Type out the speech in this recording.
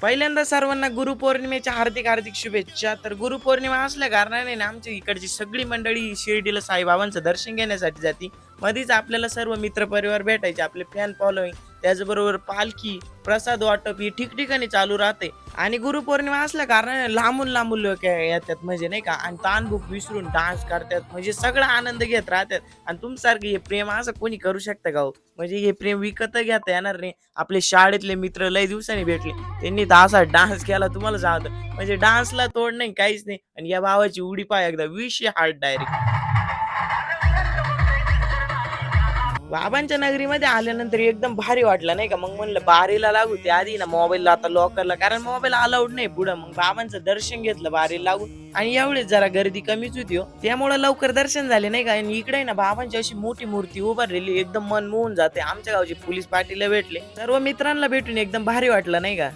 पहिल्यांदा सर्वांना गुरुपौर्णिमेच्या हार्दिक हार्दिक शुभेच्छा. तर गुरुपौर्णिमा असल्या कारणाने ना आमच्या इकडची सगळी मंडळी शिर्डीला साईबाबांचं दर्शन घेण्यासाठी जाती. मध्येच आपल्याला सर्व मित्रपरिवार भेटायचे, आपले फॅन फॉलोईंग, त्याचबरोबर पालखी, प्रसाद वाटप ही ठिकठिकाणी चालू राहते. आणि गुरुपौर्णिमा असल्या कारणाने लांबून लांबून लोक येतात म्हणजे नाही का, आणि ताणभूक विसरून डान्स करतात, म्हणजे सगळा आनंद घेत राहतात. आणि तुमच्यासारखं हे प्रेम असं कोणी करू शकतं का हो? म्हणजे हे प्रेम विकत घेता येणार नाही. आपले शाळेतले मित्र लय दिवसांनी भेटले, त्यांनी तर असा डान्स केला तुम्हाला सांगतो, म्हणजे डान्सला तोड नाही, काहीच नाही. आणि या भावाची उडी पाय एकदा विषय हार्ट डायरेक्ट. बाबांच्या नगरीमध्ये आल्यानंतर एकदम भारी वाटलं नाही का. मग म्हणलं बारीला लागू, ते आधी ना मोबाईलला आता लॉकरला, कारण मोबाईल अलाउड नाही पुढं. मग बाबांचं दर्शन घेतलं बारीला लागून. आणि एवढेच जरा गर्दी कमीच होती हो, त्यामुळे लवकर दर्शन झाले नाही का. आणि इकडे ना बाबांची अशी मोठी मूर्ती उभारलेली, एकदम मन मोहून जाते. आमच्या गावचे पोलीस पाटील भेटले, सर्व मित्रांना भेटून एकदम भारी वाटलं नाही का.